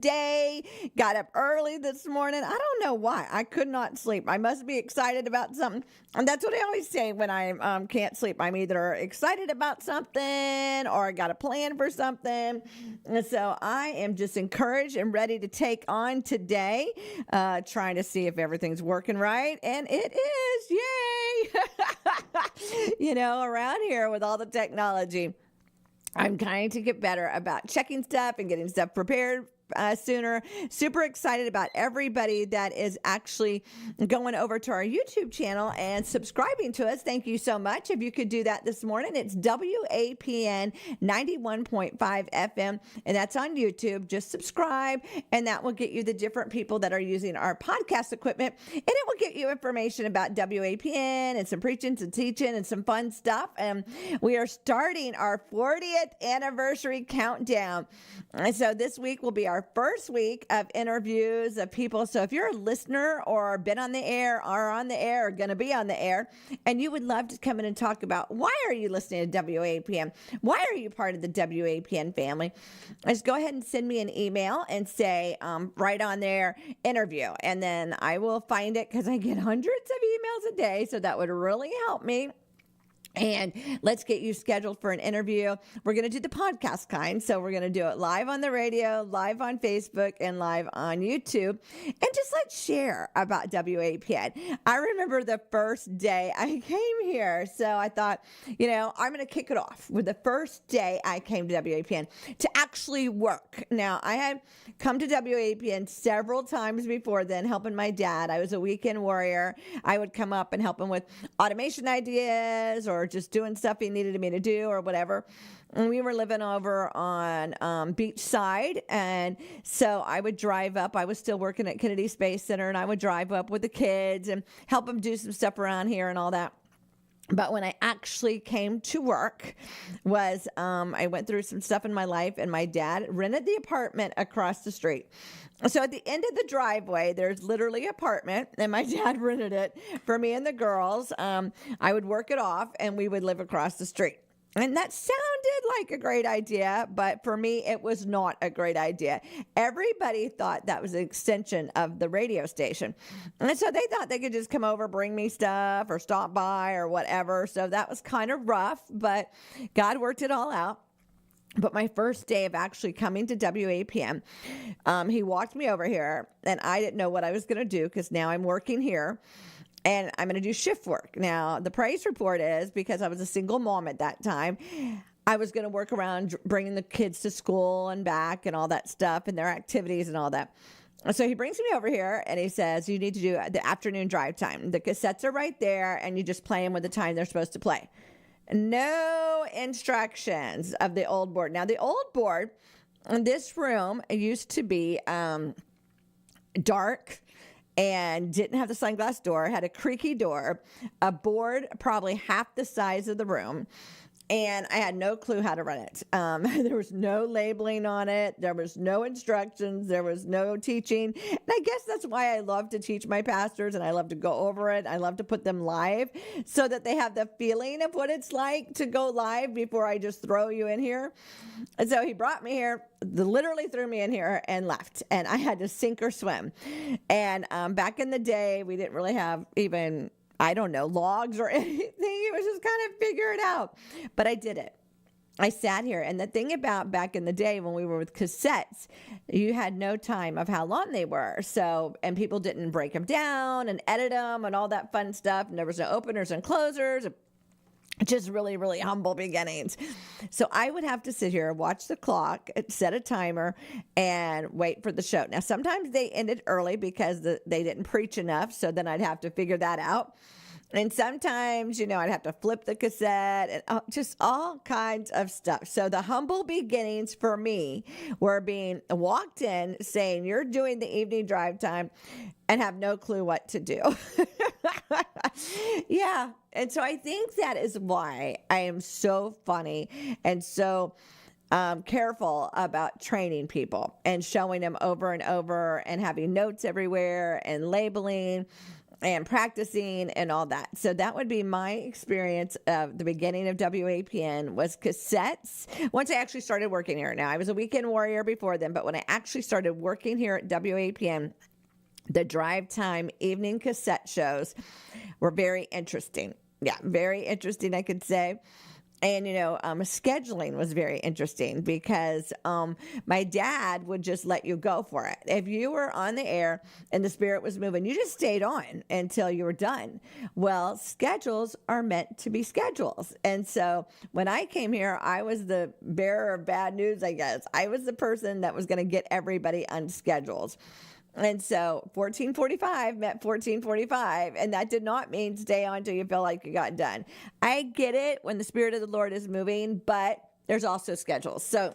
day. Got up early this morning. I don't know why. I could not sleep. I must be excited about something. And that's what I always say when I can't sleep. I'm either excited about something or I got a plan for something. And so I am just encouraged and ready to take on today, trying to see if everything's working right. And it is. Yay! Around here with all the technology, I'm trying to get better about checking stuff and getting stuff prepared sooner. Super excited about everybody that is actually going over to our YouTube channel and subscribing to us. Thank you so much. If you could do that this morning, it's WAPN 91.5 FM, and that's on YouTube. Just subscribe, and that will get you the different people that are using our podcast equipment, and it will get you information about WAPN and some preaching, some teaching, and some fun stuff. And we are starting our 40th anniversary countdown. And so this week will be our first week of interviews of people. So if you're a listener or been on the air or on the air or going to be on the air, and you would love to come in and talk about why are you listening to WAPN? Why are you part of the WAPN family? Just go ahead and send me an email and say, right on there, interview. And then I will find it because I get hundreds of emails a day. So that would really help me. And let's get you scheduled for an interview. We're going to do the podcast kind. So we're going to do it live on the radio, live on Facebook, and live on YouTube. And just let's share about WAPN. I remember the first day I came here. So I thought, I'm going to kick it off with the first day I came to WAPN to actually work. Now, I had come to WAPN several times before then, helping my dad. I was a weekend warrior. I would come up and help him with automation ideas or just doing stuff he needed me to do or whatever. And we were living over on Beachside. And so I would drive up. I was still working at Kennedy Space Center, and I would drive up with the kids and help them do some stuff around here and all that. But when I actually came to work was I went through some stuff in my life, and my dad rented the apartment across the street. So at the end of the driveway, there's literally an apartment, and my dad rented it for me and the girls. I would work it off, and we would live across the street. And that sounded like a great idea, but for me, it was not a great idea. Everybody thought that was an extension of the radio station. And so they thought they could just come over, bring me stuff or stop by or whatever. So that was kind of rough, but God worked it all out. But my first day of actually coming to WAPN, he walked me over here, and I didn't know what I was going to do because now I'm working here. And I'm going to do shift work. Now, the praise report is, because I was a single mom at that time, I was going to work around bringing the kids to school and back and all that stuff and their activities and all that. So he brings me over here and he says, you need to do the afternoon drive time. The cassettes are right there, and you just play them with the time they're supposed to play. No instructions of the old board. Now, the old board in this room used to be dark and didn't have the sunglass door, had a creaky door, a board probably half the size of the room, and I had no clue how to run it. There was no labeling on it. There was no instructions. There was no teaching. And I guess that's why I love to teach my pastors, and I love to go over it. I love to put them live so that they have the feeling of what it's like to go live before I just throw you in here. And so he brought me here, literally threw me in here and left. And I had to sink or swim. And back in the day, we didn't really have even, logs or anything. It was just kind of figure it out. But I did it. I sat here. And the thing about back in the day when we were with cassettes, you had no time of how long they were. So, and people didn't break them down and edit them and all that fun stuff. And there was no openers and closers. Just really, really humble beginnings. So I would have to sit here, watch the clock, set a timer, and wait for the show. Now, sometimes they ended early because they didn't preach enough. So then I'd have to figure that out. And sometimes, I'd have to flip the cassette and just all kinds of stuff. So the humble beginnings for me were being walked in saying, you're doing the evening drive time and have no clue what to do. Yeah. And so I think that is why I am so funny and so careful about training people and showing them over and over and having notes everywhere and labeling. and practicing and all that. So that would be my experience of the beginning of WAPN was cassettes. Once I actually started working here. Now, I was a weekend warrior before then, but when I actually started working here at WAPN, the drive time evening cassette shows were very interesting. Yeah, very interesting, I could say. And, scheduling was very interesting because my dad would just let you go for it. If you were on the air and the spirit was moving, you just stayed on until you were done. Well, schedules are meant to be schedules. And so when I came here, I was the bearer of bad news, I guess. I was the person that was going to get everybody on schedules. And so 1445 meant 1445, and that did not mean stay on until you feel like you got done. I get it when the Spirit of the Lord is moving, but there's also schedules. So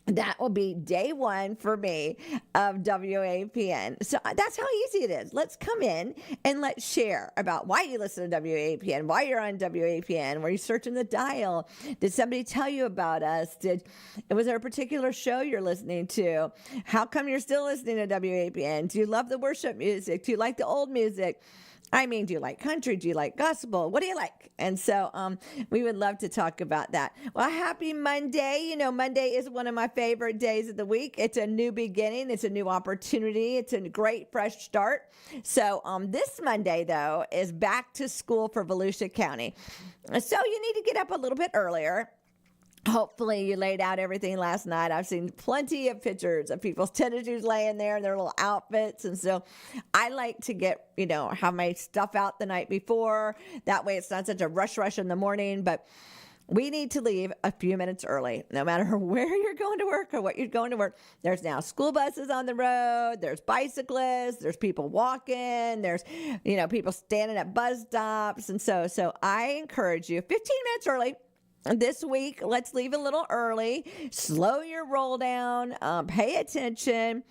that will be day one for me of WAPN. So that's how easy it is. Let's come in and let's share about why you listen to WAPN, why you're on WAPN, were you searching the dial? Did somebody tell you about us? Was there a particular show you're listening to? How come you're still listening to WAPN? Do you love the worship music? Do you like the old music? I mean, do you like country? Do you like gospel? What do you like? And so we would love to talk about that. Well, happy Monday. Monday is one of my favorite days of the week. It's a new beginning. It's a new opportunity. It's a great fresh start. So this Monday, though, is back to school for Volusia County. So you need to get up a little bit earlier. Hopefully you laid out everything last night. I've seen plenty of pictures of people's tennis shoes laying there in their little outfits. And so I like to get, have my stuff out the night before. That way it's not such a rush in the morning. But we need to leave a few minutes early, no matter where you're going to work or what you're going to work. There's now school buses on the road. There's bicyclists. There's people walking. There's, people standing at bus stops. And so I encourage you 15 minutes early. This week, let's leave a little early, slow your roll down, pay attention.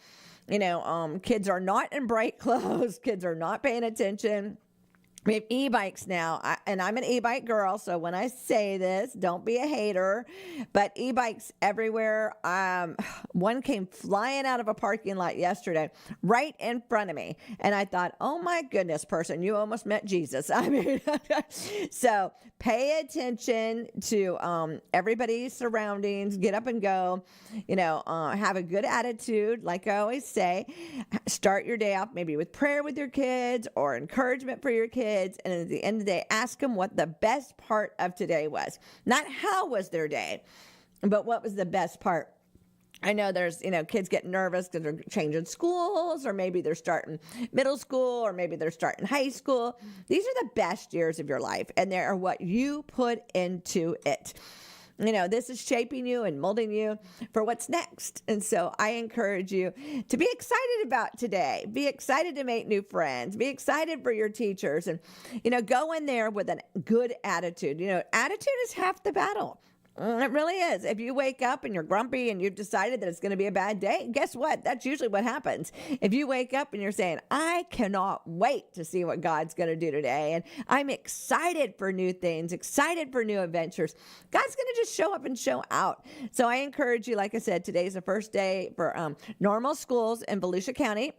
Kids are not in bright clothes. Kids are not paying attention. We have e-bikes now, and I'm an e-bike girl, so when I say this, don't be a hater, but e-bikes everywhere. One came flying out of a parking lot yesterday, right in front of me, and I thought, oh my goodness, person, you almost met Jesus. I mean, so pay attention to everybody's surroundings, get up and go, have a good attitude, like I always say. Start your day off maybe with prayer with your kids or encouragement for your kids. And at the end of the day, ask them what the best part of today was. Not how was their day, but what was the best part. I know there's, kids get nervous because they're changing schools, or maybe they're starting middle school, or maybe they're starting high school. These are the best years of your life, and they are what you put into it. This is shaping you and molding you for what's next. And so I encourage you to be excited about today. Be excited to make new friends. Be excited for your teachers. And, go in there with a good attitude. Attitude is half the battle. It really is. If you wake up and you're grumpy and you've decided that it's going to be a bad day, guess what? That's usually what happens. If you wake up and you're saying, I cannot wait to see what God's going to do today, and I'm excited for new things, excited for new adventures, God's going to just show up and show out. So I encourage you, like I said, today's the first day for normal schools in Volusia County.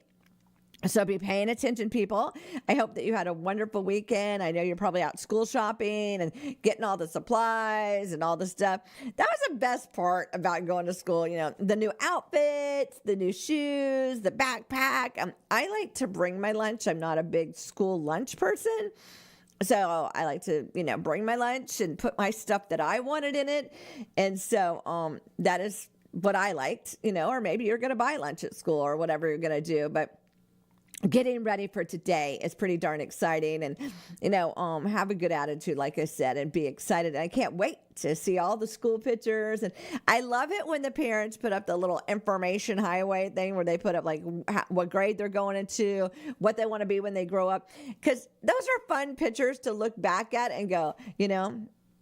So be paying attention, people. I hope that you had a wonderful weekend. I know you're probably out school shopping and getting all the supplies and all the stuff. That was the best part about going to school. The new outfits, the new shoes, the backpack. I like to bring my lunch. I'm not a big school lunch person. So I like to, bring my lunch and put my stuff that I wanted in it. And so that is what I liked, or maybe you're going to buy lunch at school or whatever you're going to do. But getting ready for today is pretty darn exciting, and have a good attitude, like I said, and be excited. And I can't wait to see all the school pictures. And I love it when the parents put up the little information highway thing where they put up like what grade they're going into, what they want to be when they grow up, because those are fun pictures to look back at and go,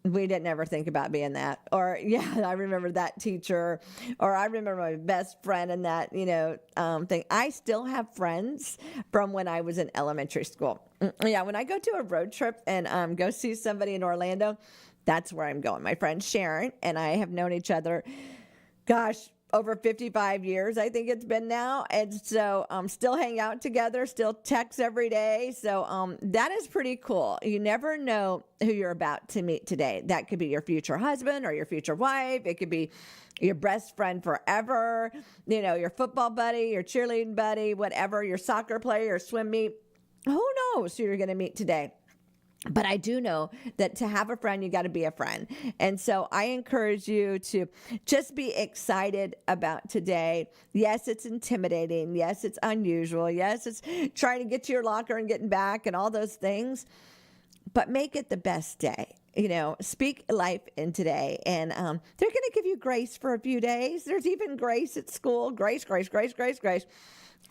we didn't ever think about being that. Or, yeah, I remember that teacher. Or I remember my best friend in that, thing. I still have friends from when I was in elementary school. Yeah, when I go to a road trip and go see somebody in Orlando, that's where I'm going. My friend Sharon and I have known each other, gosh, over 55 years, I think it's been now. And so still hang out together, still text every day. So that is pretty cool. You never know who you're about to meet today. That could be your future husband or your future wife. It could be your best friend forever, your football buddy, your cheerleading buddy, whatever, your soccer player, your swim meet. Who knows who you're going to meet today? But I do know that to have a friend, you got to be a friend. And so I encourage you to just be excited about today. Yes, it's intimidating. Yes, it's unusual. Yes, it's trying to get to your locker and getting back and all those things. But make it the best day. Speak life in today. And they're going to give you grace for a few days. There's even grace at school. Grace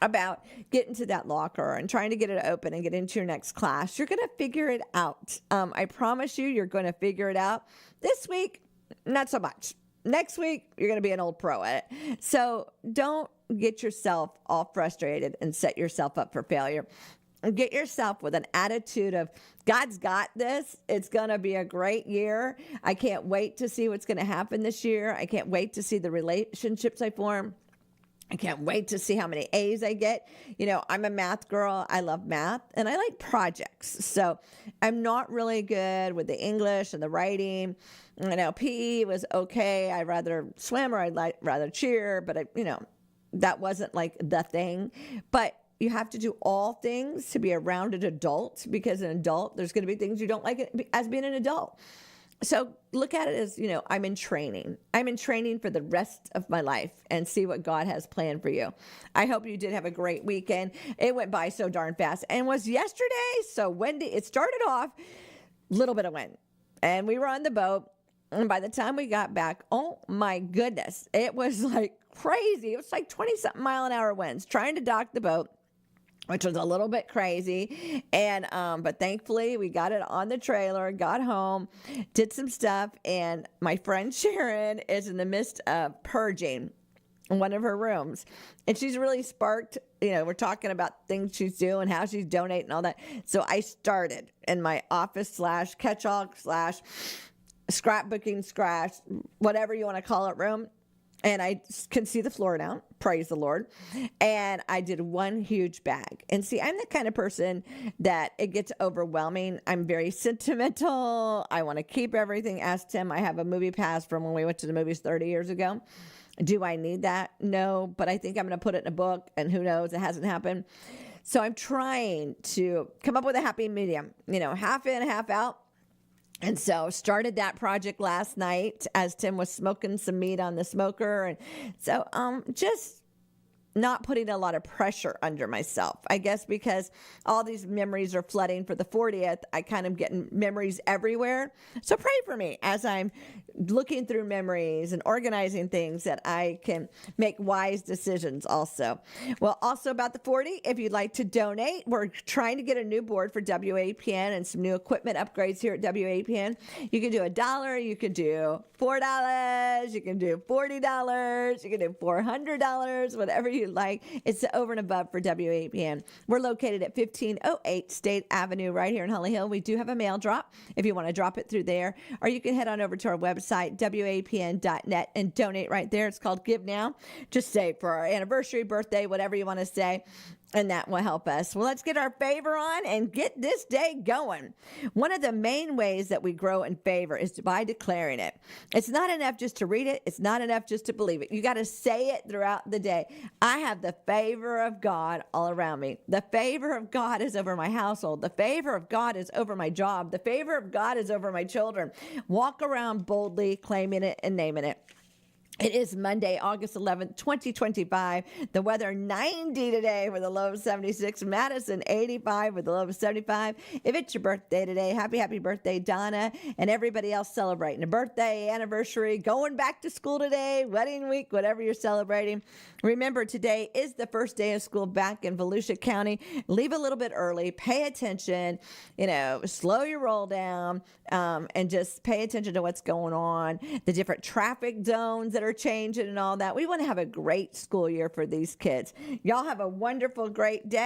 about getting to that locker and trying to get it open and get into your next class. You're going to figure it out. I promise you're going to figure it out. This week, not so much. Next week, you're going to be an old pro at it. So don't get yourself all frustrated and set yourself up for failure. And get yourself with an attitude of, God's got this. It's going to be a great year. I can't wait to see what's going to happen this year. I can't wait to see the relationships I form. I can't wait to see how many A's I get. I'm a math girl. I love math and I like projects. So I'm not really good with the English and the writing. PE was okay. I'd rather swim or I'd rather cheer, but that wasn't like the thing. But you have to do all things to be a rounded adult, because an adult, there's going to be things you don't like as being an adult. So look at it as, I'm in training. I'm in training for the rest of my life, and see what God has planned for you. I hope you did have a great weekend. It went by so darn fast, and was yesterday. So Wendy, it started off a little bit of wind, and we were on the boat. And by the time we got back, oh my goodness, it was like crazy. It was like 20-something mile-an-hour winds trying to dock the boat, which was a little bit crazy. And, but thankfully we got it on the trailer, got home, did some stuff. And my friend Sharon is in the midst of purging one of her rooms. And she's really sparked, we're talking about things she's doing, how she's donating, all that. So I started in my office / catch-all / scrapbooking / whatever you want to call it room. And I can see the floor now. Praise the Lord. And I did one huge bag. And see, I'm the kind of person that it gets overwhelming. I'm very sentimental. I want to keep everything. Asked Tim, I have a movie pass from when we went to the movies 30 years ago. Do I need that? No, but I think I'm going to put it in a book, and who knows, it hasn't happened. So I'm trying to come up with a happy medium, half in, half out. And so started that project last night as Tim was smoking some meat on the smoker. And so just not putting a lot of pressure under myself, I guess, because all these memories are flooding for the 40th. I kind of getting memories everywhere. So pray for me as I'm looking through memories and organizing things, that I can make wise decisions also. Well, also about the 40, if you'd like to donate, we're trying to get a new board for WAPN and some new equipment upgrades here at WAPN. You can do $1, you can do $4, you can do $40, you can do $400, whatever you like. It's over and above for WAPN. We're located at 1508 State Avenue right here in Holly Hill. We do have a mail drop if you want to drop it through there, or you can head on over to our website, WAPN.net, and donate right there. It's called Give Now. Just say for our anniversary, birthday, whatever you want to say, and that will help us. Well, let's get our favor on and get this day going. One of the main ways that we grow in favor is by declaring it. It's not enough just to read it. It's not enough just to believe it. You got to say it throughout the day. I have the favor of God all around me. The favor of God is over my household. The favor of God is over my job. The favor of God is over my children. Walk around boldly, claiming it and naming it. It is Monday, August 11th, 2025. The weather 90 today with a low of 76. Madison 85 with a low of 75. If it's your birthday today, happy birthday, Donna, and everybody else celebrating a birthday, anniversary, going back to school today, wedding week, whatever you're celebrating. Remember, today is the first day of school back in Volusia County. Leave a little bit early. Pay attention. Slow your roll down, and just pay attention to what's going on. The different traffic zones that are changing and all that. We want to have a great school year for these kids. Y'all have a wonderful, great day.